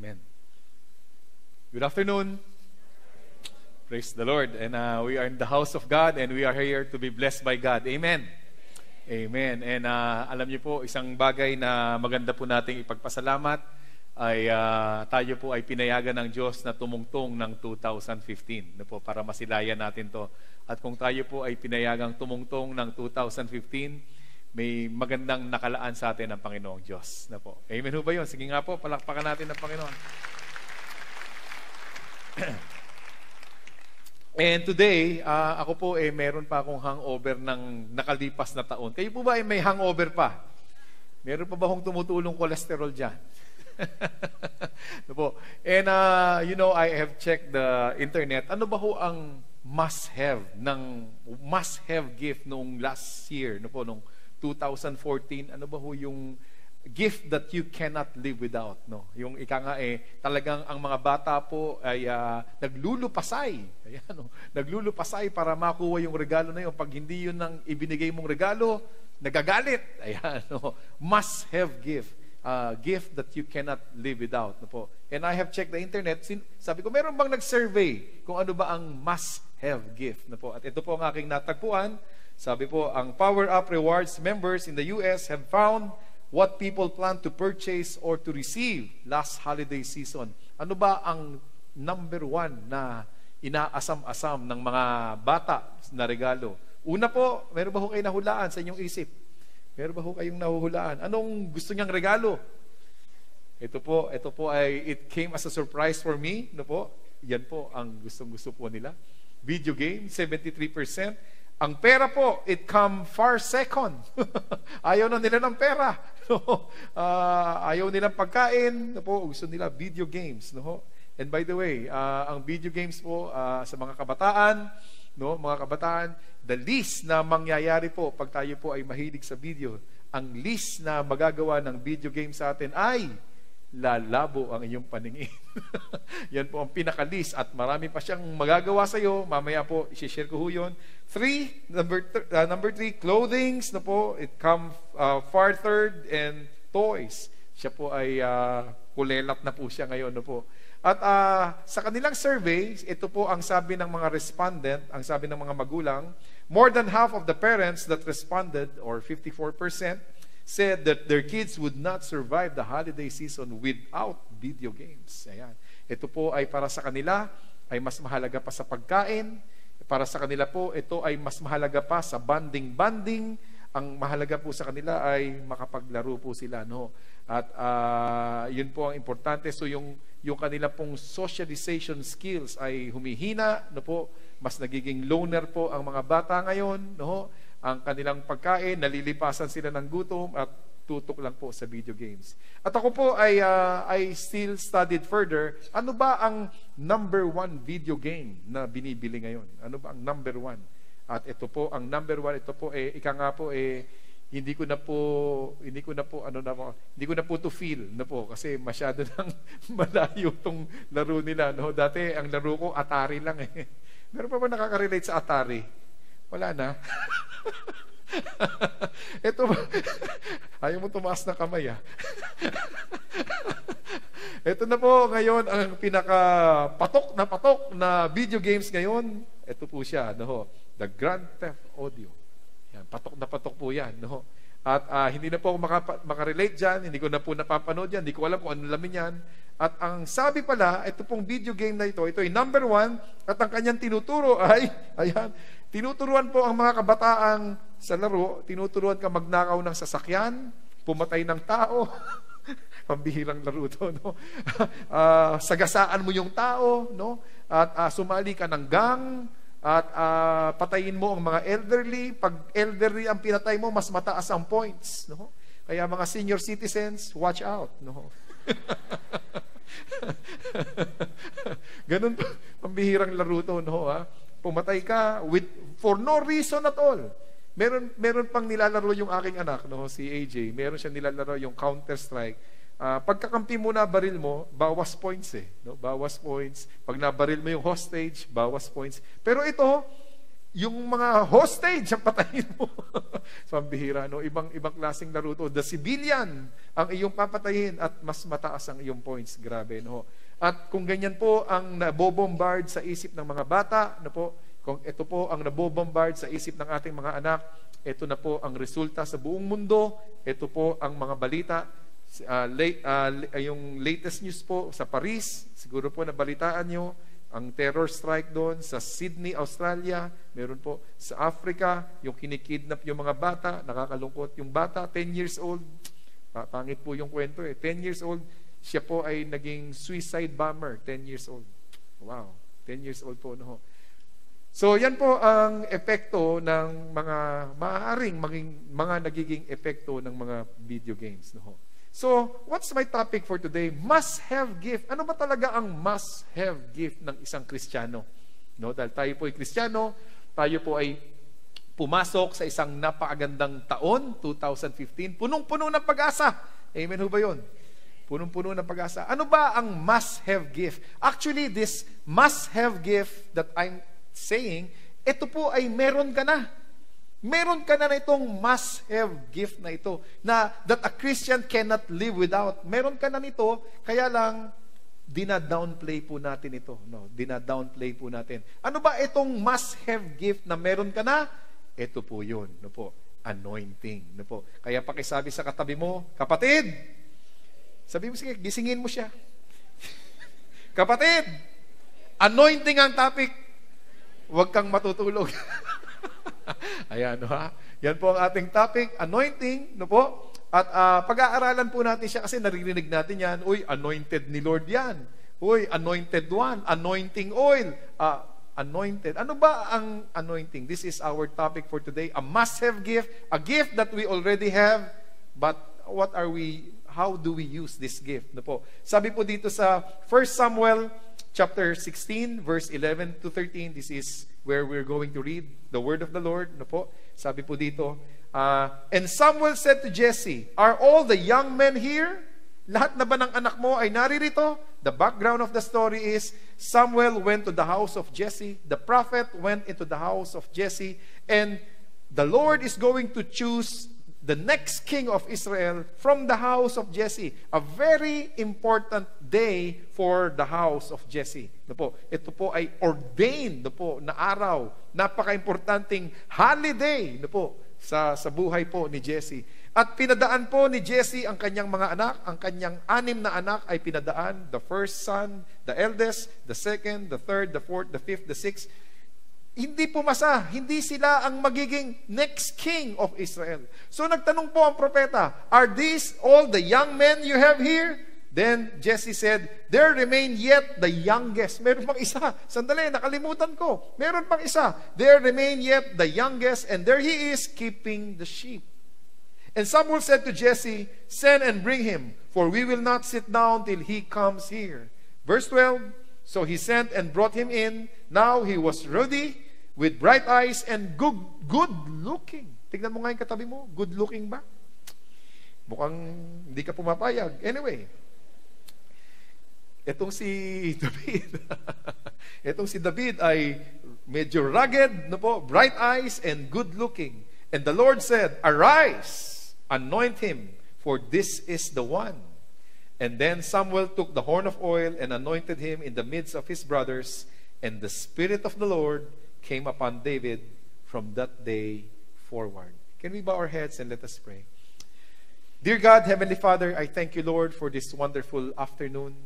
Amen. Good afternoon. Praise the Lord. And we are in the house of God and we are here to be blessed by God. Amen. Amen. And alam niyo po, isang bagay na maganda po nating ipagpasalamat ay tayo po ay pinayagan ng Diyos na tumungtong ng 2015 na po, para masilayan natin to. At kung tayo po ay pinayagang tumungtong ng 2015, may magandang nakalaan sa atin ng Panginoong Diyos. Na po. Amen ho ba yun? Sige nga po, palakpakan natin ng Panginoon. And today, ako po meron pa akong hangover ng nakalipas na taon. Kayo po ba may hangover pa? Meron pa ba akong tumutulong cholesterol dyan? No po. And I have checked the internet. Ano ba ho ang must-have gift noong last year, no po, noong 2014, ano ba ho yung gift that you cannot live without, no? Yung ika nga talagang ang mga bata po ay naglulupasay. Ayan, no? Naglulupasay para makuha yung regalo na yun. Pag hindi yun ang ibinigay mong regalo, nagagalit. Ayan, no? Must have gift. Gift that you cannot live without, no po. And I have checked the internet. Sabi ko, meron bang nag-survey kung ano ba ang must have gift, no po. At ito po ang aking natagpuan. Sabi po, ang Power Up Rewards members in the US have found what people plan to purchase or to receive last holiday season. Ano ba ang number one na inaasam-asam ng mga bata na regalo? Una po, meron ba ho kayo nahulaan sa inyong isip? Meron ba ho kayong nahuhulaan? Anong gusto niyang regalo? Ito po ay, it came as a surprise for me. No po? Yan po ang gustong-gusto po nila. Video game, 73%. Ang pera po, it come far second. Ayaw na nila ng pera. No? Ayaw nilang pagkain. No po? Gusto nila video games. No? And by the way, ang video games po sa mga kabataan, no, mga kabataan, the least na mangyayari po pag tayo po ay mahilig sa video, ang least na magagawa ng video game sa atin ay lalabo ang inyong paningin. Yan po ang pinaka-least at marami pa siyang magagawa sa iyo. Mamaya po i-share ko ho yun. Number 3, clothings na po, it come far third, and toys. Siya po ay kulelat na po siya ngayon, no po. At sa kanilang survey, ito po ang sabi ng mga respondent, ang sabi ng mga magulang, more than half of the parents that responded, or 54%, said that their kids would not survive the holiday season without video games. Ayan. Ito po ay para sa kanila, ay mas mahalaga pa sa pagkain. Para sa kanila po, ito ay mas mahalaga pa sa banding-banding. Ang mahalaga po sa kanila ay makapaglaro po sila, no? At yun po ang importante. So yung kanila pong socialization skills ay humihina, no po? Mas nagiging loner po ang mga bata ngayon, no? Ang kanilang pagkain, nalilipasan sila ng gutom at tutok lang po sa video games. At ako po ay I still studied further. Ano ba ang number 1 video game na binibili ngayon? Ano ba ang number 1? At ito po ang number 1. Ito po ika nga po hindi ko na po to feel na po kasi masyado nang malayo tong laro nila, no. Dati ang laro ko Atari lang eh. Meron pa ba nakaka-relate sa Atari? Wala na. Ito ba? Ayaw mo tumaas ng kamay, Ito na po ngayon ang pinaka-patok na video games ngayon. Ito po siya, no? The Grand Theft Auto. Yan, patok po yan, no? At hindi na po ako makarelate dyan, hindi ko na po napapanood yan, hindi ko alam kung ano lamin yan. At ang sabi pala, ito pong video game na ito ay number 1 at ang kanyang tinuturo ay, ayan, tinuturuan po ang mga kabataang sa laro, tinuturuan ka magnakaw ng sasakyan, pumatay ng tao, pambihirang laro to, no? Sagasaan mo yung tao, no? At sumali ka ng gang, at patayin mo ang mga elderly. Pag elderly ang pinatay mo, mas mataas ang points, no? Kaya mga senior citizens, watch out, no? Ganun, pambihirang laro to, no? Pumatay ka for no reason at all. Meron pang nilalaro yung aking anak, no, si AJ. Meron siya nilalaro yung Counter-Strike. Pagkakampi mo na baril mo, bawas points no? Bawas points. Pag nabaril mo yung hostage, bawas points. Pero ito, Yung mga hostage, ang patayin mo. So, ang bihira, no? Ibang klaseng laro to. The civilian, ang iyong papatayin at mas mataas ang iyong points. Grabe, no? At kung ganyan po ang nabobombard sa isip ng mga bata, no po, kung ito po ang nabobombard sa isip ng ating mga anak, ito na po ang resulta sa buong mundo. Ito po ang mga balita. Yung latest news po sa Paris, siguro po nabalitaan nyo, ang terror strike doon sa Sydney, Australia. Meron po sa Africa, yung kinikidnap yung mga bata, nakakalungkot yung bata, 10 years old. Pangit po yung kwento eh. 10 years old, siya po ay naging suicide bomber, 10 years old. Wow, 10 years old po. No? So yan po ang epekto ng maaaring mga nagiging epekto ng mga video games. No? So, what's my topic for today? Must-have gift. Ano ba talaga ang must-have gift ng isang Kristiyano? No, dahil tayo po ay Kristiyano, tayo po ay pumasok sa isang napakagandang taon, 2015, punong-puno ng pag-asa. Amen ho ba yun? Punong-puno ng pag-asa. Ano ba ang must-have gift? Actually, this must-have gift that I'm saying, ito po ay meron ka na. Meron ka na itong must-have gift na ito na that a Christian cannot live without. Meron ka na nito, kaya lang dina-downplay po natin ito. No, dina-downplay po natin. Ano ba itong must-have gift na meron ka na? Ito po yun. No po, anointing. No po. Kaya pakisabi sa katabi mo, kapatid, sabi mo, sige, gisingin mo siya. Kapatid, anointing ang topic. Huwag kang matutulog. Ayan, no, ha? Yan po ang ating topic, anointing, no po? At pag-aaralan po natin siya kasi naririnig natin yan, uy, anointed ni Lord yan. Uy, anointed one, anointing oil, anointed. Ano ba ang anointing? This is our topic for today. A must-have gift, a gift that we already have, but how do we use this gift? No po? Sabi po dito sa 1 Samuel chapter 16, verse 11 to 13, this is where we're going to read the word of the Lord. No po? Sabi po dito, and Samuel said to Jesse, are all the young men here? Lahat na ba ng anak mo ay naririto? The background of the story is, Samuel went to the house of Jesse. The prophet went into the house of Jesse. And the Lord is going to choose the next king of Israel from the house of Jesse. A very important day for the house of Jesse. No po, ito po ay ordained na araw. Napaka-importanting holiday sa buhay po ni Jesse. At pinadaan po ni Jesse ang kanyang mga anak. Ang kanyang 6 na anak ay pinadaan. The first son, the eldest, the second, the third, the fourth, the fifth, the sixth. Hindi pumasa, hindi sila ang magiging next king of Israel. So nagtanong po ang propeta, are these all the young men you have here? Then Jesse said, there remain yet the youngest. Meron pang isa. Sandali, nakalimutan ko. Meron pang isa. There remain yet the youngest, and there he is keeping the sheep. And Samuel said to Jesse, send and bring him, for we will not sit down till he comes here. Verse 12, so he sent and brought him in. Now he was ruddy, with bright eyes and good looking. Tignan mo nga yung katabi mo, good looking ba? Mukhang hindi ka pumapayag. Anyway, etong si David, etong si David ay medyo rugged, no po, bright eyes and good looking. And the Lord said, arise, anoint him, for this is the one. And then Samuel took the horn of oil and anointed him in the midst of his brothers, and the Spirit of the Lord came upon David from that day forward. Can we bow our heads and let us pray? Dear God, Heavenly Father, I thank you, Lord, for this wonderful afternoon.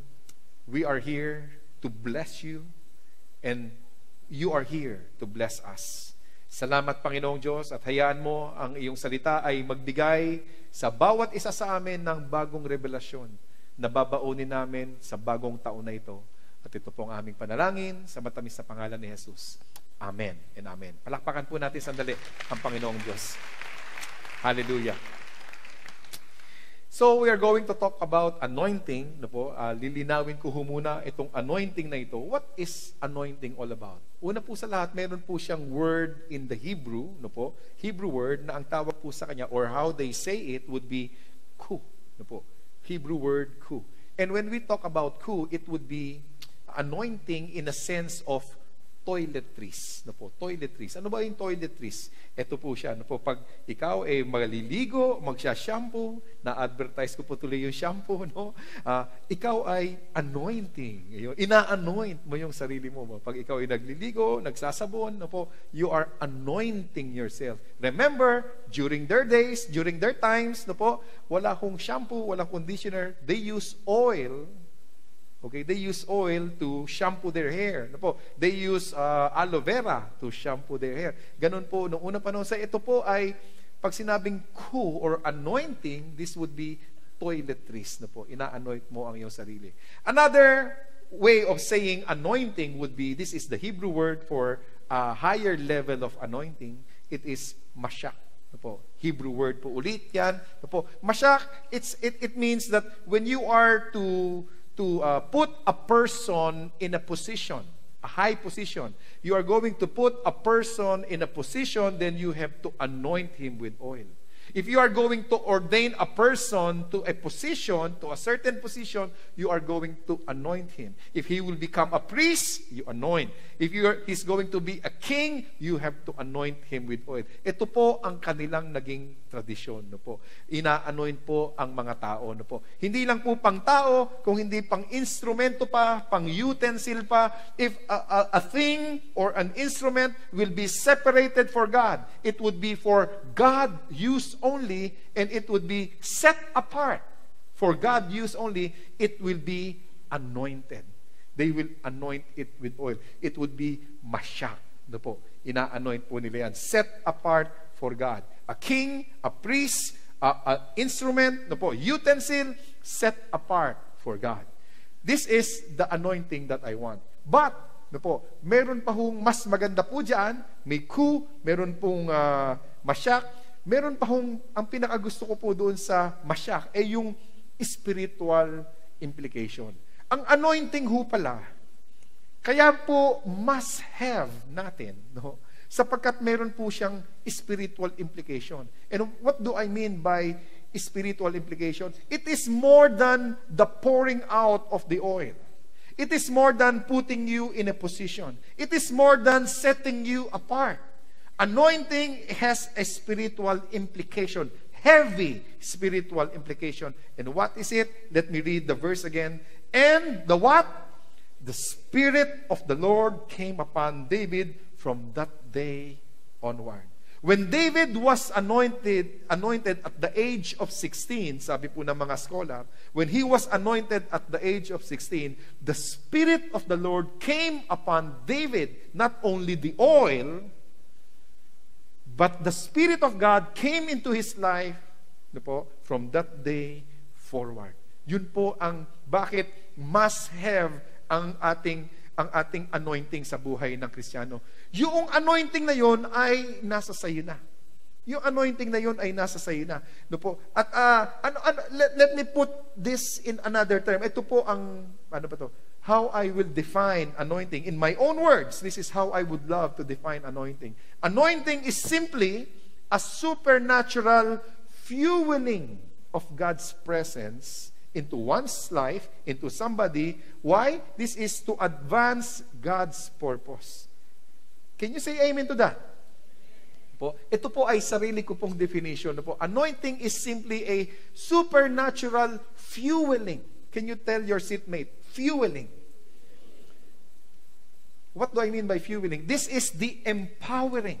We are here to bless you, and you are here to bless us. Salamat, Panginoong Diyos, at hayaan mo ang iyong salita ay magbigay sa bawat isa sa amin ng bagong revelasyon na babaunin namin sa bagong taon na ito. At ito po ang aming panalangin sa matamis na pangalan ni Jesus. Amen and amen. Palakpakan po natin sandali ang Panginoong Diyos. Hallelujah. So, we are going to talk about anointing. No po, lilinawin ko muna itong anointing na ito. What is anointing all about? Una po sa lahat, meron po siyang word in the Hebrew, no po, Hebrew word na ang tawag po sa kanya, or how they say it, would be ku. No po, Hebrew word ku. And when we talk about ku, it would be anointing in a sense of toiletries. No po, toiletries. Ano ba yung toiletries? Ito po siya. No po, pag ikaw ay maliligo, magsha-shampoo, na-advertise ko po tuloy yung shampoo, no? Ikaw ay anointing. Ina-anoint mo yung sarili mo. Pag ikaw ay nagliligo, nagsasabon, no po, you are anointing yourself. Remember, during their days, during their times, no po, wala akong shampoo, walang conditioner, they use oil. Okay, they use oil to shampoo their hair. Ano po? They use aloe vera to shampoo their hair. Ganun po, noong unang panahon sa ito po ay, pag sinabing ku or anointing, this would be toiletries. Na po, ina-anoint mo ang iyong sarili. Another way of saying anointing would be, this is the Hebrew word for a higher level of anointing. It is mashak. Ano po? Hebrew word po ulit yan. Ano po? Mashak, it means that when you are to put a person in a position, a high position. You are going to put a person in a position, then you have to anoint him with oil. If you are going to ordain a person to a position, to a certain position, you are going to anoint him. If he will become a priest, you anoint. If he's going to be a king, you have to anoint him with oil. Ito po ang kanilang naging tradisyon. No po. Ina-anoint po ang mga tao. No po. Hindi lang po pang tao, kung hindi pang instrumento pa, pang utensil pa. If a thing or an instrument will be separated for God, it would be for God use only, and it would be set apart for God use only. It will be anointed. They will anoint it with oil. It would be mashak. No po, ina-anoint po nila yan. Set apart for God. A king, a priest, a instrument, no po, utensil, set apart for God. This is the anointing that I want. But, no po, meron pa hong mas maganda po dyan. May ku, meron pong mashak. Meron pa hong, ang pinakagusto ko po doon sa mashak, ay yung spiritual implication. Ang anointing ho pala, kaya po must have natin, no? Sapagkat meron po siyang spiritual implication. And what do I mean by spiritual implication? It is more than the pouring out of the oil. It is more than putting you in a position. It is more than setting you apart. Anointing has a spiritual implication, heavy spiritual implication. And what is it? Let me read the verse again. And the what? The Spirit of the Lord came upon David from that day onward. When David was anointed at the age of 16, sabi po ng mga scholar, when he was anointed at the age of 16, the Spirit of the Lord came upon David, not only the oil, but the Spirit of God came into his life, no po, from that day forward. Yun po ang bakit must have ang ating anointing sa buhay ng Kristiyano. Yung anointing na yon ay nasa sayo na. Yung anointing na yon ay nasa sayo na. No po? At let me put this in another term. Ito po ang how I will define anointing in my own words. This is how I would love to define anointing. Anointing is simply a supernatural fueling of God's presence into one's life, into somebody. Why? This is to advance God's purpose. Can you say amen to that? Po, ito po ay sarili ko pong definition. Po. Anointing is simply a supernatural fueling. Can you tell your seatmate? Fueling. What do I mean by fueling? This is the empowering.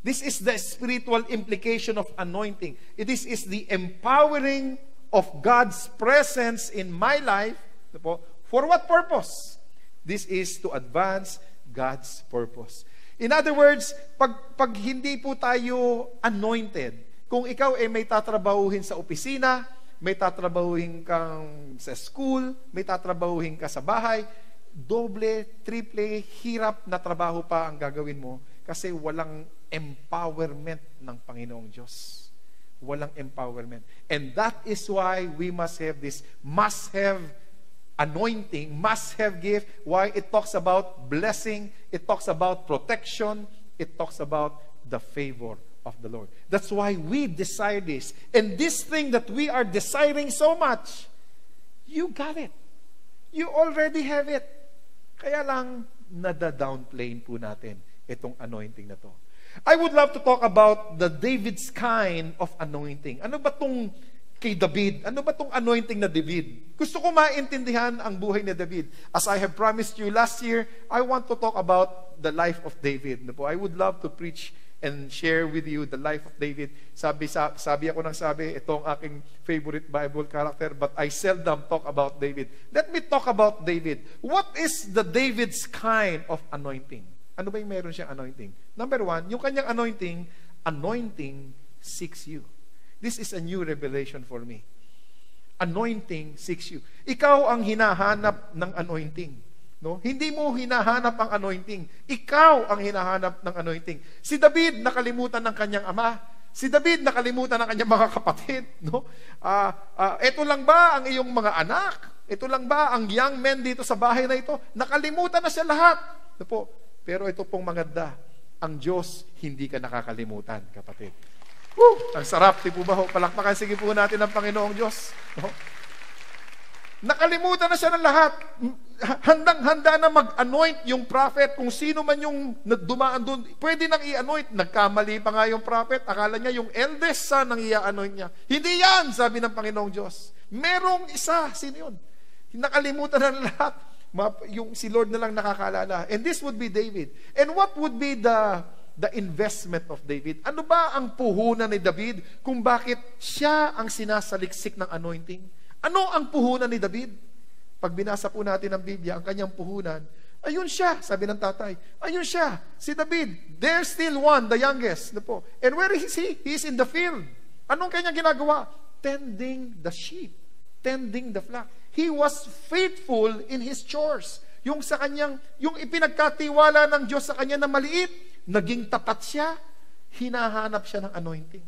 This is the spiritual implication of anointing. This is the empowering of God's presence in my life. For what purpose? This is to advance God's purpose. In other words, pag hindi po tayo anointed, kung ikaw ay may tatrabahuhin sa opisina, may tatrabahuhin kang sa school, may tatrabahuhin ka sa bahay, doble, triple, hirap na trabaho pa ang gagawin mo kasi walang empowerment ng Panginoong Diyos. Walang empowerment. And that is why we must have this must-have anointing, must-have gift. Why? It talks about blessing, it talks about protection, it talks about the favor of the Lord. That's why we desire this. And this thing that we are desiring so much, you got it. You already have it. Kaya lang, nada-downplay po natin itong anointing na to. I would love to talk about the David's kind of anointing. Ano ba tong kay David? Ano ba tong anointing na David? Gusto ko maintindihan ang buhay ni David. As I have promised you last year, I want to talk about the life of David. I would love to preach and share with you the life of David. Sabi ako ng sabi, ito ang aking favorite Bible character, but I seldom talk about David. Let me talk about David. What is the David's kind of anointing? Ano ba yung meron siyang anointing? Number one, yung kanyang anointing seeks you. This is a new revelation for me. Anointing seeks you. Ikaw ang hinahanap ng anointing. No? Hindi mo hinahanap ang anointing. Ikaw ang hinahanap ng anointing. Si David nakalimutan ng kanyang ama. Si David nakalimutan ng kanyang mga kapatid. No? Ito lang ba ang iyong mga anak? Ito lang ba ang young men dito sa bahay na ito? Nakalimutan na siya lahat. No po? Pero ito pong maganda. Ang Diyos, hindi ka nakakalimutan, kapatid. Woo! Ang sarap, di po ba? Palakpakan, sige po natin ang Panginoong Diyos. No? Nakalimutan na siya ng lahat. Handang-handa na mag-anoint yung prophet. Kung sino man yung dumaan doon, pwede nang i-anoint. Nagkamali pa nga yung prophet. Akala niya yung eldest son ang i-anoint niya. Hindi yan, sabi ng Panginoong Diyos. Merong isa. Sino yun? Nakalimutan na ng lahat. Yung si Lord na lang nakakaalala. And this would be David. And what would be the investment of David? Ano ba ang puhunan ni David kung bakit siya ang sinasaliksik ng anointing? Ano ang puhunan ni David? Pag binasa po natin ang Biblia, ang kanyang puhunan, ayun siya, sabi ng tatay. Ayun siya, si David. There's still one, the youngest. And where is he? He's in the field. Anong kanyang ginagawa? Tending the sheep. Tending the flock. He was faithful in his chores. Yung sa kanyang, yung ipinagkatiwala ng Diyos sa kanya na maliit, naging tapat siya, hinahanap siya ng anointing.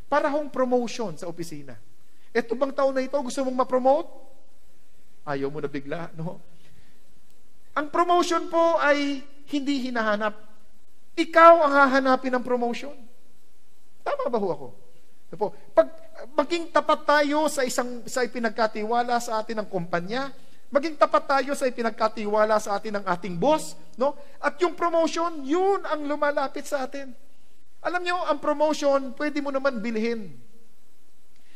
Para hong promotion sa opisina. Ito bang taon na ito, gusto mong ma-promote? Ayaw mo na bigla, no? Ang promotion po ay hindi hinahanap. Ikaw ang hahanapin ng promotion. Tama ba ho ako? Pag maging tapat tayo sa ipinagkatiwala sa atin ng kumpanya, maging tapat tayo sa ipinagkatiwala sa atin ng ating boss, no? At yung promotion, yun ang lumalapit sa atin. Alam niyo, ang promotion, pwede mo naman bilhin.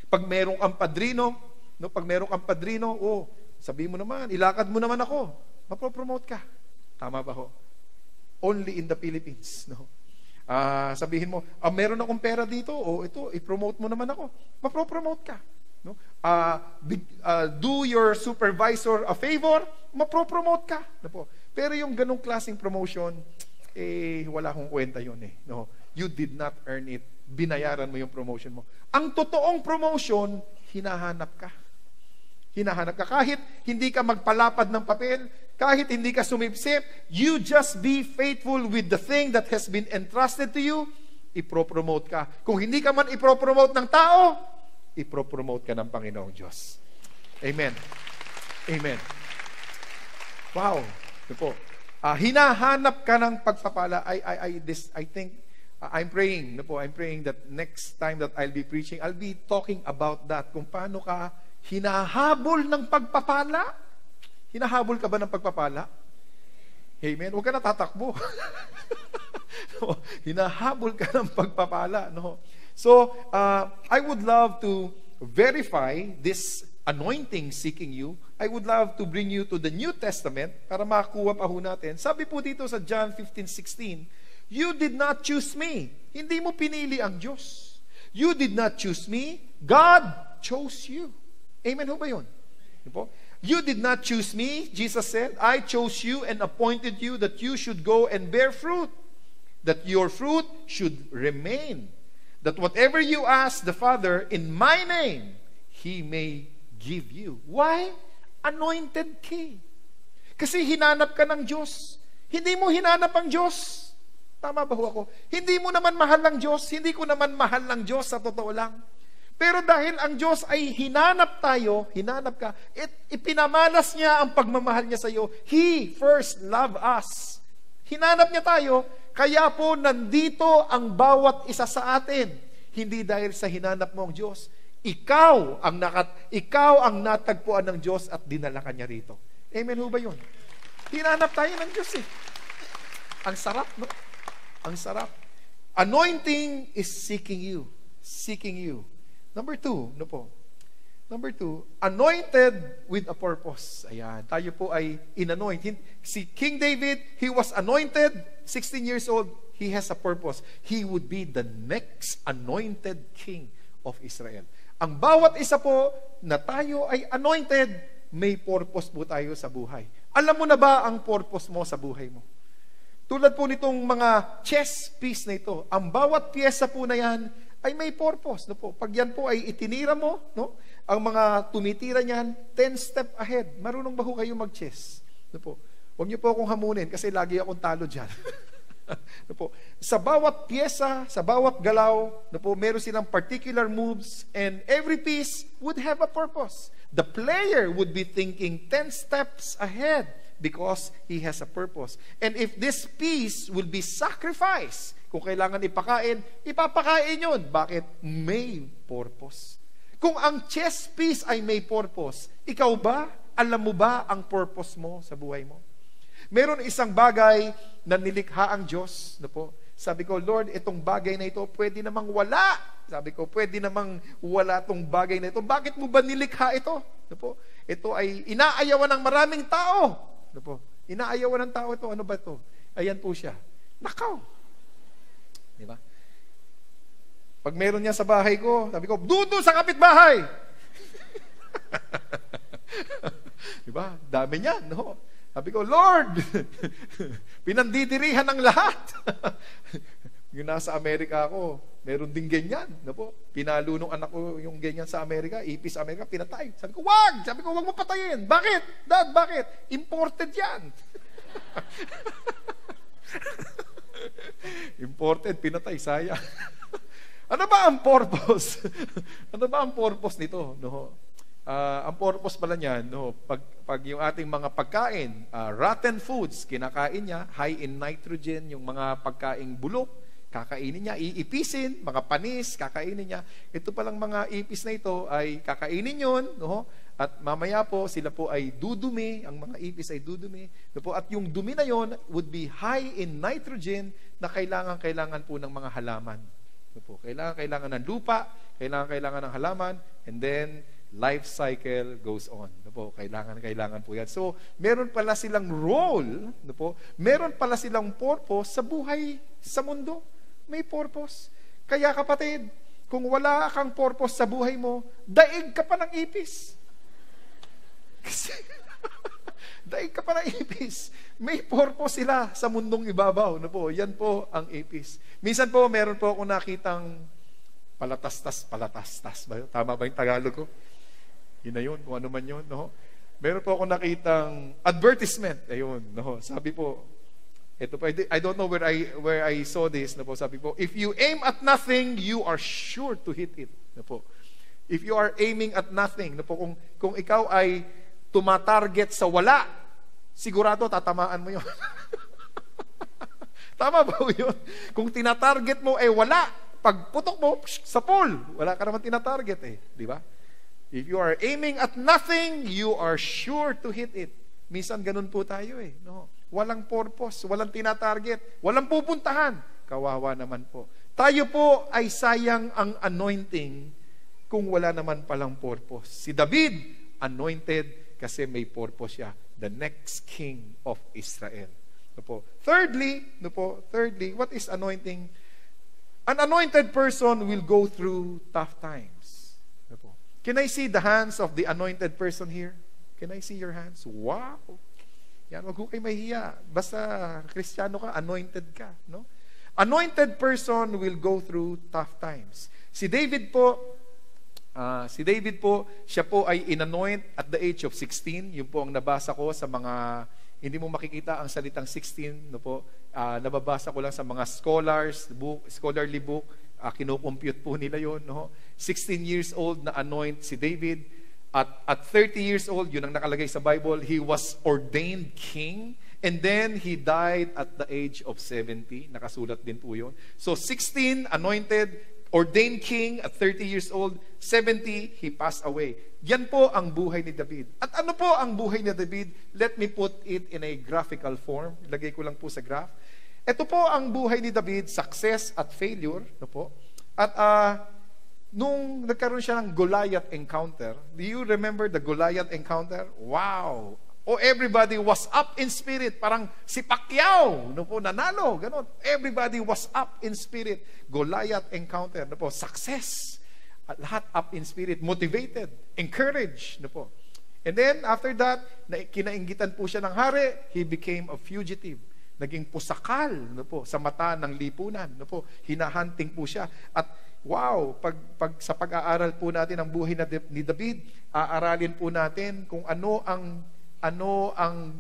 Pag merong kang padrino, no, sabihin mo naman, ilakad mo naman ako, mapopromote ka. Tama ba ho? Only in the Philippines, no? Sabihin mo, meron akong pera dito, ito, i-promote mo naman ako. Mapopromote ka. No? Do your supervisor a favor, mapopromote ka. No? Pero yung ganong klaseng promotion, wala akong kwenta yun eh. No? You did not earn it. Binayaran mo yung promotion mo. Ang totoong promotion, hinahanap ka. Hinahanap ka. Kahit hindi ka magpalapad ng papel, kahit hindi ka sumipsip, you just be faithful with the thing that has been entrusted to you, ipropromote ka. Kung hindi ka man ipropromote ng tao, ipropromote ka ng Panginoong Diyos. Amen. Amen. Wow. Ito po. Hinahanap ka ng pagpapala. I think I'm praying that next time that I'll be preaching, I'll be talking about that. Kung paano ka hinahabol ng pagpapala. Hinahabol ka ba ng pagpapala? Amen. Huwag ka na tatakbo. No, hinahabol ka ng pagpapala. No? So, I would love to verify this anointing seeking you. I would love to bring you to the New Testament para makakuha pa ho natin. Sabi po dito sa John 15:16, you did not choose me. Hindi mo pinili ang Diyos. You did not choose me. God chose you. Amen ho ba yun? You did not choose me, Jesus said. I chose you and appointed you that you should go and bear fruit. That your fruit should remain. That whatever you ask the Father in my name, He may give you. Why? Anointed king. Kasi hinanap ka ng Diyos. Hindi mo hinanap ang Diyos. Tama ba ho ako? Hindi mo naman mahal ng Diyos. Hindi ko naman mahal ng Diyos sa totoo lang. Pero dahil ang Diyos ay hinanap tayo, hinanap ka, ipinamalas niya ang pagmamahal niya sa iyo. He first loved us. Hinanap niya tayo, kaya po nandito ang bawat isa sa atin. Hindi dahil sa hinanap mo ang Diyos. Ikaw ang natagpuan ng Diyos at dinala ka niya rito. Amen ho ba yun? Hinanap tayo ng Diyos eh. Ang sarap, no? Ang sarap. Anointing is seeking you. Seeking you. Number 2, ano po? Number 2, anointed with a purpose. Ayan, tayo po ay inanoint. Si King David, he was anointed, 16 years old, he has a purpose. He would be the next anointed king of Israel. Ang bawat isa po na tayo ay anointed, may purpose po tayo sa buhay. Alam mo na ba ang purpose mo sa buhay mo? Tulad po nitong mga chess piece na ito, ang bawat pyesa po na yan ay may purpose. No po? Pag yan po ay itinira mo, no? Ang mga tumitira niyan, 10 step ahead. Marunong ba ho kayo mag-chess? No po? Huwag niyo po akong hamunin kasi lagi akong talo dyan. No po? Sa bawat pyesa, sa bawat galaw, no po, meron silang particular moves and every piece would have a purpose. The player would be thinking 10 steps ahead because he has a purpose. And if this piece will be sacrificed, kung kailangan ipakain, ipapakain yun. Bakit? May purpose. Kung ang chess piece ay may purpose, ikaw ba? Alam mo ba ang purpose mo sa buhay mo? Meron isang bagay na nilikha ang Diyos. No po? Sabi ko, Lord, itong bagay na ito, pwede namang wala. Sabi ko, pwede namang wala itong bagay na ito. Bakit mo ba nilikha ito? No po? Ito ay inaayawan ng maraming tao. No po? Inaayawan ng tao ito. Ano ba ito? Ayan po siya. Nakaw. Di ba? Pag meron niya sa bahay ko, sabi ko, doon sa kapitbahay. Di ba? Dami niyan, no? Sabi ko, Lord, pinandidirihan ng lahat. Yung nasa Amerika ako, meron din ganyan. No po? Pinalo nung anak ko yung ganyan sa Amerika, ipis sa Amerika, pinatay. Sabi ko, wag! Sabi ko, wag mo patayin. Bakit? Dad, bakit? Imported yan. Imported, pinatay, sayang. Ano ba ang purpose? Ano ba ang purpose nito? No? Ang purpose pala niyan, no, pag yung ating mga pagkain, rotten foods, kinakain niya, high in nitrogen, yung mga pagkaing bulok, kakainin niya, iipisin, mga panis, kakainin niya. Ito palang mga ipis na ito ay kakainin yun, no? At mamaya po, sila po ay dudumi, ang mga ipis ay dudumi. No po? At yung dumi na yon would be high in nitrogen na kailangan po ng mga halaman. No po? Kailangan ng lupa, kailangan ng halaman, and then life cycle goes on. No po? Kailangan po yan. So, meron pala silang role, no po? Meron pala silang purpose sa buhay, sa mundo. May purpose. Kaya kapatid, kung wala kang purpose sa buhay mo, daig ka pa ng ipis. Kasi, daig ka pa ng ipis. May purpose sila sa mundong ibabaw. No po? Yan po ang ipis. Minsan po, meron po akong nakitang palatastas. Tama ba yung Tagalog ko? Yun na yun, kung ano man yun. No? Meron po akong nakitang advertisement. Ayun, no? Sabi po, ito po, I don't know where I saw this. No po, sabi po, if you aim at nothing, you are sure to hit it. No po. If you are aiming at nothing, no po, kung ikaw ay tumatarget sa wala, sigurado tatamaan mo yun. Tama ba yun? Kung tinatarget mo ay wala, pag putok mo, sa pool, wala ka naman tinatarget eh. Di ba? If you are aiming at nothing, you are sure to hit it. Minsan ganun po tayo eh. No? Walang purpose, walang tinatarget, walang pupuntahan. Kawawa naman po. Tayo po ay sayang ang anointing kung wala naman palang purpose. Si David, anointed kasi may purpose siya. The next king of Israel. No po. Thirdly, what is anointing? An anointed person will go through tough times. No po. Can I see the hands of the anointed person here? Can I see your hands? Wow! Yan, wag ko kayo mahiya. Basta Kristiyano ka, anointed ka. No? Anointed person will go through tough times. Si David po, siya po ay inanoint at the age of 16. Yun po ang nabasa ko sa mga, hindi mo makikita ang salitang 16. No po? Nababasa ko lang sa mga scholarly book. Kinocompute po nila yun. No? 16 years old na anoint si David. At 30 years old, yun ang nakalagay sa Bible, he was ordained king. And then, he died at the age of 70. Nakasulat din po yun. So, 16, anointed. ordained king at 30 years old, 70, he passed away. Yan po ang buhay ni David. At ano po ang buhay ni David? Let me put it in a graphical form. Lagay ko lang po sa graph. Ito po ang buhay ni David, success at failure. No po? At nung nagkaroon siya ng Goliath encounter, do you remember the Goliath encounter? Wow! Oh, everybody was up in spirit. Parang si Pacquiao, no po, nanalo, ganun. Everybody was up in spirit. Goliath encounter, no po, success. At lahat up in spirit, motivated, encouraged, no po. And then, after that, kinainggitan po siya ng hari, he became a fugitive. Naging pusakal, no po, sa mata ng lipunan, no po. Hinahunting po siya. At wow, sa pag-aaral po natin ang buhay ni David, aaralin po natin kung ano ang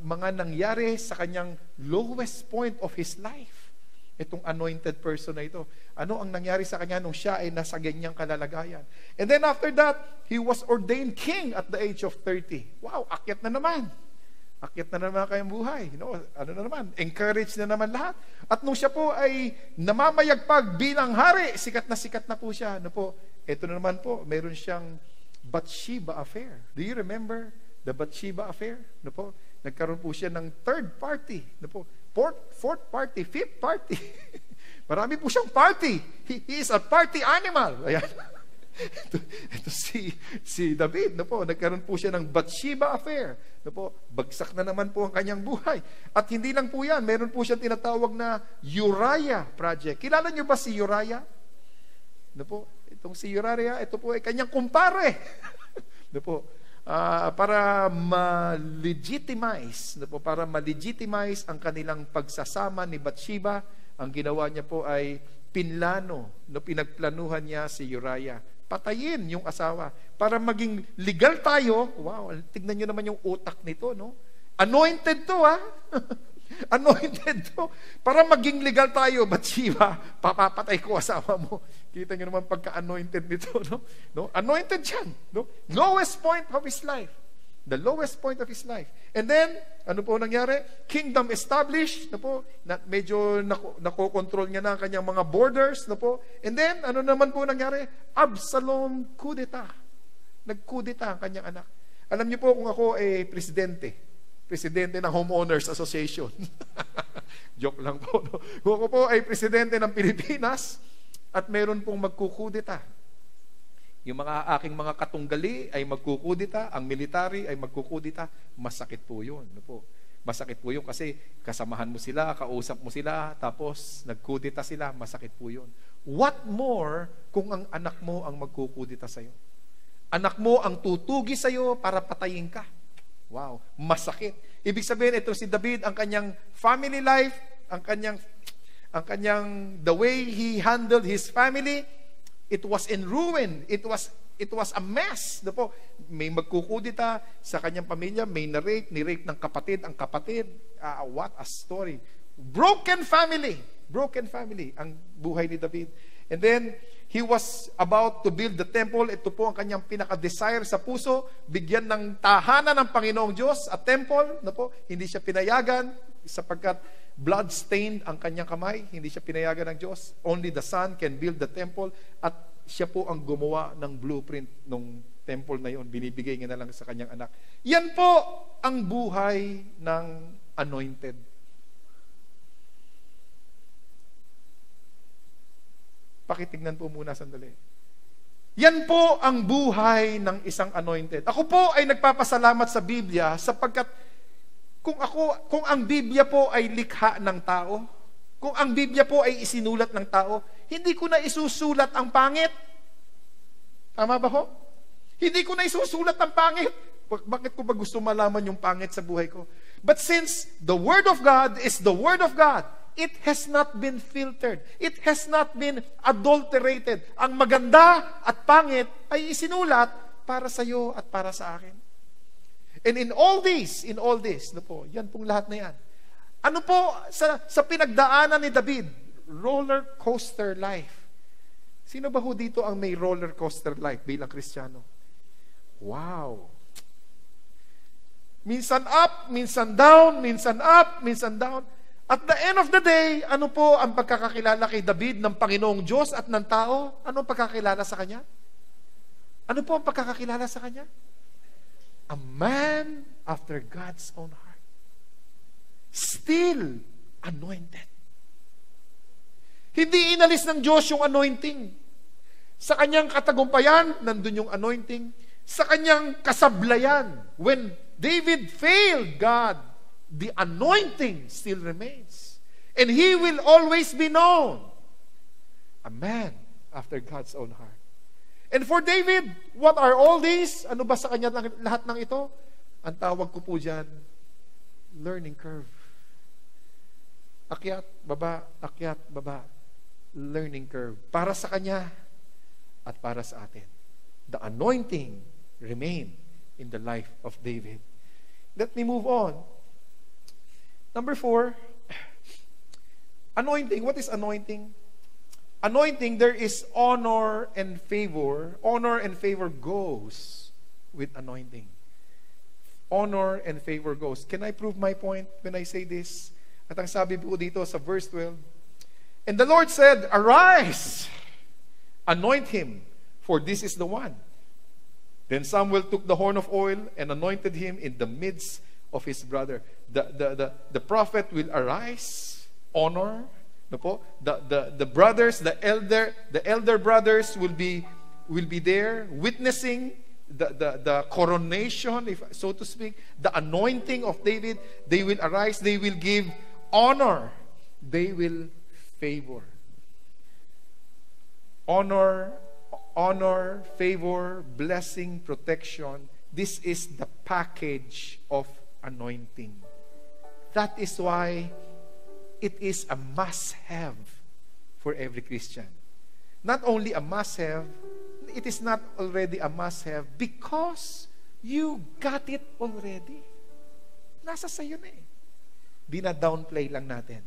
mga nangyari sa kanyang lowest point of his life. Itong anointed person na ito. Ano ang nangyari sa kanya nung siya ay nasa ganyang kalalagayan. And then after that, he was ordained king at the age of 30. Wow, akyat na naman. Akyat na naman kayong buhay. Ano na naman? Encouraged na naman lahat. At nung siya po ay namamayagpag bilang hari, sikat na po siya. Ito na naman po, meron siyang Bathsheba affair. Do you remember the Bathsheba affair? Nagkaroon po siya ng third party. Fourth party, fifth party. Marami po siyang party. He is a party animal. Ayan. Ito si David, nagkaroon po siya ng Bathsheba affair. Bagsak na naman po ang kanyang buhay. At hindi lang po yan, meron po siyang tinatawag na Uriah project. Kilala niyo ba si Uriah? Itong si Uriah, ito po ay kanyang kumpare. Para ma-legitimize ang kanilang pagsasama ni Bathsheba, ang ginawa niya po ay pinagplanuhan niya si Uriah. Patayin yung asawa para maging legal tayo. Wow, tignan niyo naman yung utak nito, no? Anointed to, ha? Anointed to. Para maging legal tayo, Bathsheba, papapatay ko asawa mo. Kita niyo naman pagka-anointed nito, no? Anointed yan, no? Lowest point of his life. The lowest point of his life. And then, ano po nangyari? Kingdom established, medyo nakokontrol niya na ang kanyang mga borders, And then, ano naman po nangyari? Absalom kudeta. Nagkudeta ang kanyang anak. Alam niyo po kung ako ay presidente ng Homeowners Association. Joke lang po. No? Kung ako po ay presidente ng Pilipinas at meron pong magkukudeta. Yung aking mga katunggali ay magkukudeta, ang military ay magkukudeta, masakit po yun. Masakit po yun kasi kasamahan mo sila, kausap mo sila, tapos nagkudeta sila, masakit po yun. What more kung ang anak mo ang magkukudeta sa'yo? Anak mo ang tutugi sa'yo para patayin ka. Wow, masakit. Ibig sabihin, ito si David, ang kanyang family life, ang kanyang the way he handled his family, it was in ruin. It was a mess. May magkukudita sa kanyang pamilya, may ni-rape ng kapatid ang kapatid. What a story. Broken family ang buhay ni David. And then, he was about to build the temple. Ito po ang kanyang pinaka-desire sa puso, bigyan ng tahanan ng Panginoong Diyos, a temple. Hindi siya pinayagan sapagkat blood-stained ang kanyang kamay. Hindi siya pinayagan ng Diyos. Only the Son can build the temple. At siya po ang gumawa ng blueprint ng temple na yon. Binibigay niya na lang sa kanyang anak. Yan po ang buhay ng anointed. Pakitignan po muna sandali. Yan po ang buhay ng isang anointed. Ako po ay nagpapasalamat sa Biblia sapagkat kung ang Biblia po ay likha ng tao, kung ang Biblia po ay isinulat ng tao, hindi ko na isusulat ang pangit. Tama ba ho? Hindi ko na isusulat ang pangit. Bakit ko ba gusto malaman yung pangit sa buhay ko? But since the Word of God is the Word of God, it has not been filtered. It has not been adulterated. Ang maganda at pangit ay isinulat para sa iyo at para sa akin. And in all this, yan pong lahat na yan. Ano po sa pinagdaanan ni David? Roller coaster life. Sino ba ho dito ang may roller coaster life bilang Kristiyano? Wow! Minsan up, minsan down, minsan up, minsan down. At the end of the day, ano po ang pagkakakilala kay David ng Panginoong Diyos at ng tao? Ano ang pagkakakilala sa kanya? Ano po ang pagkakakilala sa kanya? A man after God's own heart. Still anointed. Hindi inalis ng Diyos yung anointing. Sa kanyang katagumpayan, nandun yung anointing. Sa kanyang kasablayan, when David failed God, the anointing still remains. And he will always be known. A man after God's own heart. And for David, what are all these? Ano ba sa kanya lahat ng ito? Ang tawag ko po dyan, learning curve. Akyat, baba, learning curve. Para sa kanya at para sa atin. The anointing remain in the life of David. Let me move on. Number 4, anointing. What is anointing? Anointing, there is honor and favor. Honor and favor goes with anointing. Honor and favor goes. Can I prove my point when I say this? At ang sabi po dito sa verse 12, and the Lord said, arise, anoint him, for this is the one. Then Samuel took the horn of oil and anointed him in the midst of his brother. The prophet will arise, honor, no po? The brothers, the elder brothers will be there witnessing the coronation, if so to speak, the anointing of David. They will arise, they will give honor, they will favor. Honor, favor, blessing, protection. This is the package of anointing. That is why it is a must-have for every Christian. Not only a must-have, it is not already a must-have because you got it already. Nasa sayo na eh. Dina-downplay lang natin.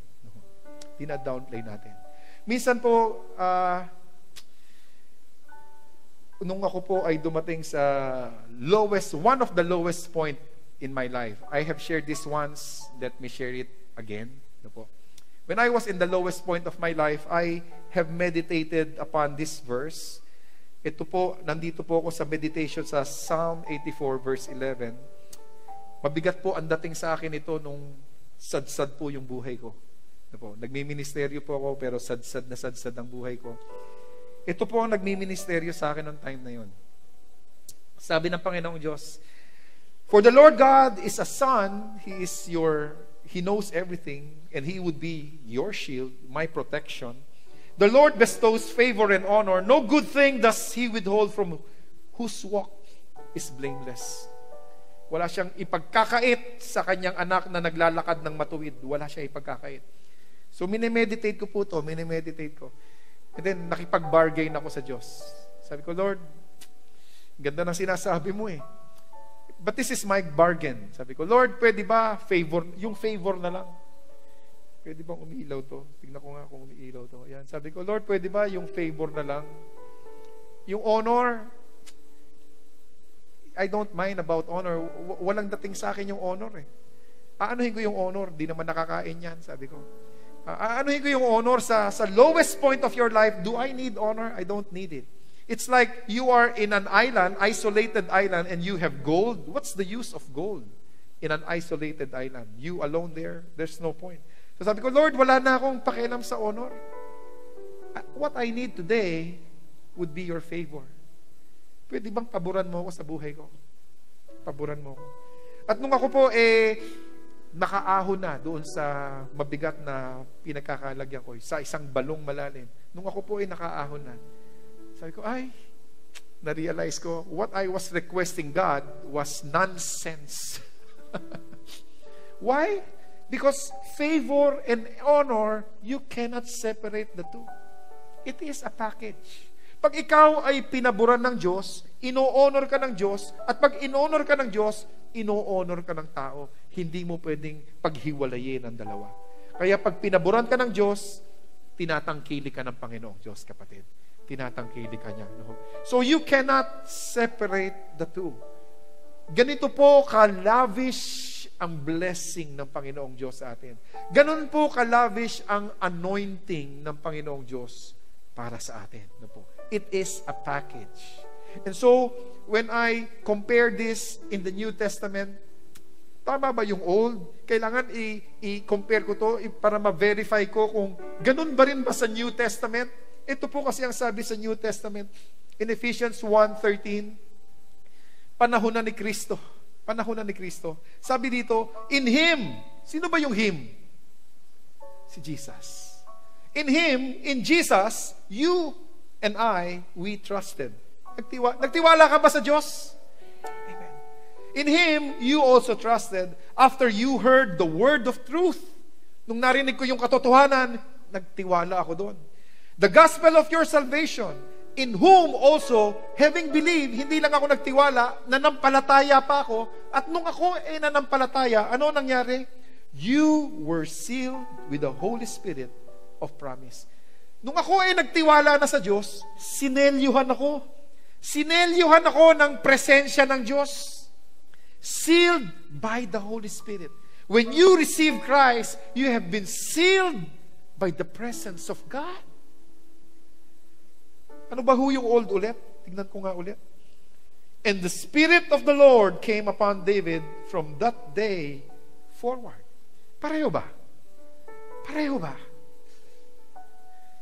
Dina-downplay natin. Minsan po, nung ako po ay dumating sa one of the lowest point in my life. I have shared this once. Let me share it again. When I was in the lowest point of my life, I have meditated upon this verse. Ito po, nandito po ako sa meditation sa Psalm 84 verse 11. Mabigat po ang dating sa akin ito nung sad-sad po yung buhay ko. Nagmi-ministeryo po ako pero sad-sad ang buhay ko. Ito po ang nagmi-ministeryo sa akin noong time na yon. Sabi ng Panginoong Diyos, for the Lord God is a sun, He knows everything, and He would be your shield, my protection. The Lord bestows favor and honor. No good thing does He withhold from whose walk is blameless. Wala siyang ipagkakait sa kanyang anak na naglalakad ng matuwid. Wala siya ipagkakait. So, minimeditate ko po ito. And then, nakipag-bargain ako sa Diyos. Sabi ko, Lord, ganda ng sinasabi mo eh. But this is my bargain. Sabi ko, Lord, pwede ba yung favor na lang? Pwede bang umiilaw to? Tignan ko nga kung umiilaw to. Ayan. Sabi ko, Lord, pwede ba yung favor na lang? Yung honor, I don't mind about honor. Walang dating sa akin yung honor eh. Aanuhin ko yung honor? Di naman nakakain yan, sabi ko. Aanuhin ko yung honor sa lowest point of your life? Do I need honor? I don't need it. It's like you are in an island, isolated island, and you have gold. What's the use of gold in an isolated island? You alone there, there's no point. So sabi ko, Lord, wala na akong pakialam sa honor. What I need today would be your favor. Pwede bang paboran mo ako sa buhay ko? Paboran mo ako. At nung ako po, nakaahon na doon sa mabigat na pinagkakalagyan ko, sa isang balong malalim. Nung ako po nakaahon na, sabi ko, na-realize ko, what I was requesting God was nonsense. Why? Because favor and honor, you cannot separate the two. It is a package. Pag ikaw ay pinaboran ng Diyos, ino-honor ka ng Diyos, at pag in-honor ka ng Diyos, ino-honor ka ng tao. Hindi mo pwedeng paghiwalayin ang dalawa. Kaya pag pinaboran ka ng Diyos, tinatangkili ka ng Panginoong Diyos, kapatid. Tinatangkili ka niya. No? So you cannot separate the two. Ganito po ka-lavish ang blessing ng Panginoong Diyos sa atin. Ganun po ka-lavish ang anointing ng Panginoong Diyos para sa atin. It is a package. And so, when I compare this in the New Testament, tama ba yung Old? Kailangan i-compare ko to para ma-verify ko kung ganun ba rin ba sa New Testament? Ito po kasi ang sabi sa New Testament. In Ephesians 1:13, panahon na ni Kristo. Panahon na ni Kristo. Sabi dito, in Him. Sino ba yung Him? Si Jesus. In Him, in Jesus, you and I, we trusted. Nagtiwala ka ba sa Diyos? Amen. In Him, you also trusted after you heard the word of truth. Nung narinig ko yung katotohanan, nagtiwala ako doon. The gospel of your salvation, in whom also, having believed, hindi lang ako nagtiwala, nanampalataya pa ako, at nung ako nanampalataya, ano nangyari? You were sealed with the Holy Spirit of promise. Nung ako nagtiwala na sa Diyos, sinelyuhan ako. Sinelyuhan ako ng presensya ng Diyos. Sealed by the Holy Spirit. When you receive Christ, you have been sealed by the presence of God. Ano ba yung Old ulit? Tignan ko nga ulit. And the Spirit of the Lord came upon David from that day forward. Pareho ba? Pareho ba?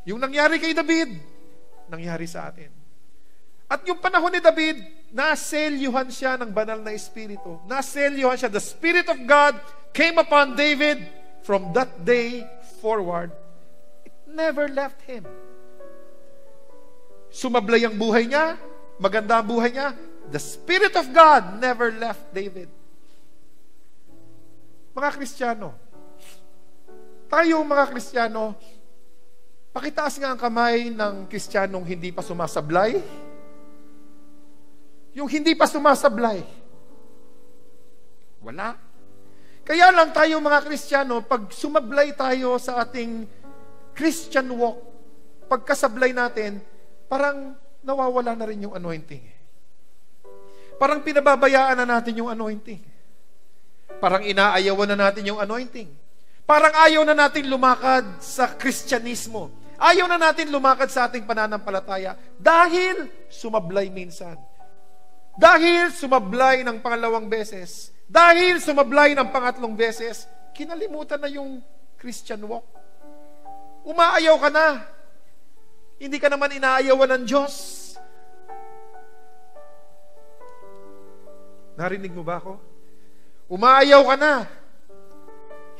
Yung nangyari kay David, nangyari sa atin. At yung panahon ni David, naselyuhan siya ng banal na Espiritu. Naselyuhan siya. The Spirit of God came upon David from that day forward. It never left him. Sumablay ang buhay niya, maganda ang buhay niya. The Spirit of God never left David. Mga Kristiyano, tayong mga Kristiyano, pakitaas nga ang kamay ng Kristiyanong hindi pa sumasablay. Yung hindi pa sumasablay. Wala. Kaya lang tayo mga Kristiyano, pag sumablay tayo sa ating Christian walk, pagkasablay natin, parang nawawala na rin yung anointing. Parang pinababayaan na natin yung anointing. Parang inaayawan na natin yung anointing. Parang ayaw na natin lumakad sa Kristyanismo. Ayaw na natin lumakad sa ating pananampalataya dahil sumablay minsan. Dahil sumablay ng pangalawang beses. Dahil sumablay ng pangatlong beses, kinalimutan na yung Christian walk. Umaayaw ka na. Hindi ka naman inaayawan ng Diyos. Narinig mo ba ako? Umaayaw ka na.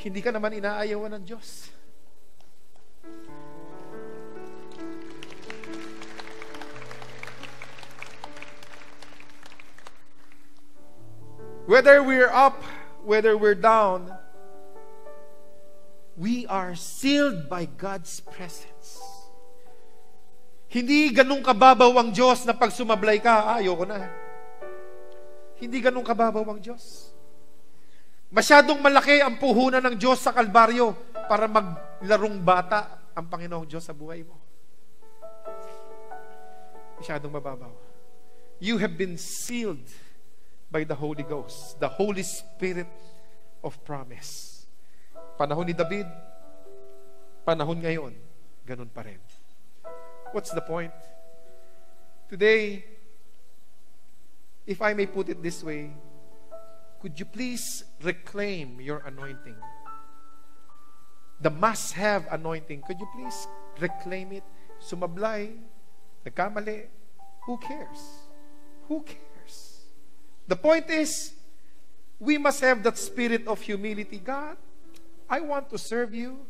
Hindi ka naman inaayawan ng Diyos. Whether we're up, whether we're down, we are sealed by God's presence. Hindi ganun kababaw ang Diyos na pag sumablay ka, ayoko na. Hindi ganun kababaw ang Diyos. Masyadong malaki ang puhunan ng Diyos sa Kalbaryo para maglarong bata ang Panginoong Diyos sa buhay mo. Masyadong mababaw. You have been sealed by the Holy Ghost, the Holy Spirit of promise. Panahon ni David, panahon ngayon, ganun pa rin. What's the point? Today, if I may put it this way, could you please reclaim your anointing? The must-have anointing, could you please reclaim it? Sumablay, nagkamali, who cares? Who cares? The point is, we must have that spirit of humility. God, I want to serve you.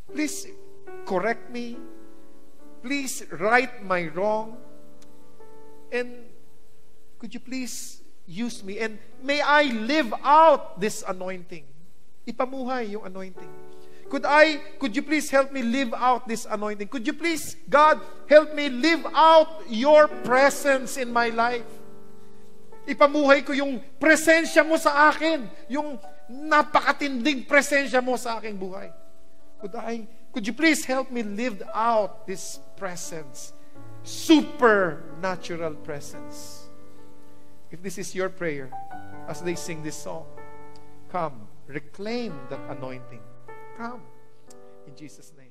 Please correct me. Please right my wrong. And could you please use me? And may I live out this anointing. Ipamuhay yung anointing. Could you please help me live out this anointing? Could you please, God, help me live out your presence in my life? Ipamuhay ko yung presensya mo sa akin, yung napakatinding presensya mo sa aking buhay. Could you please help me live out this presence, supernatural presence? If this is your prayer, as they sing this song, Come, reclaim that anointing. Come. In Jesus' name.